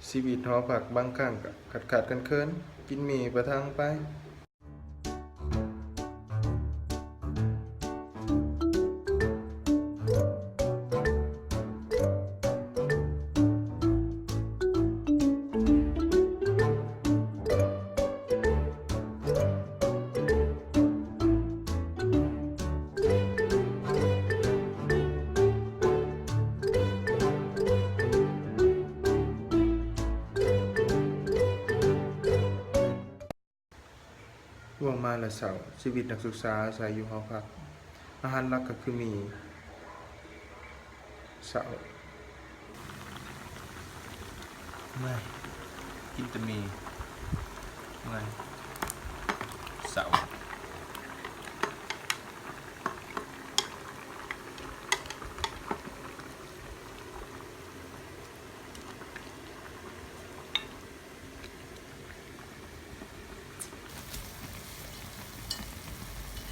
ชีวิตหอพักบางครั้งก็ขาดกันเคินกินหมี่ประทังไปล่วงมาละเสาร์ชีวิตนักศึกษาอาศัยอยู่หอพักอาหารหลักก็คือหมี่เสาร์ไม่กินแต่มีไม่เสาร์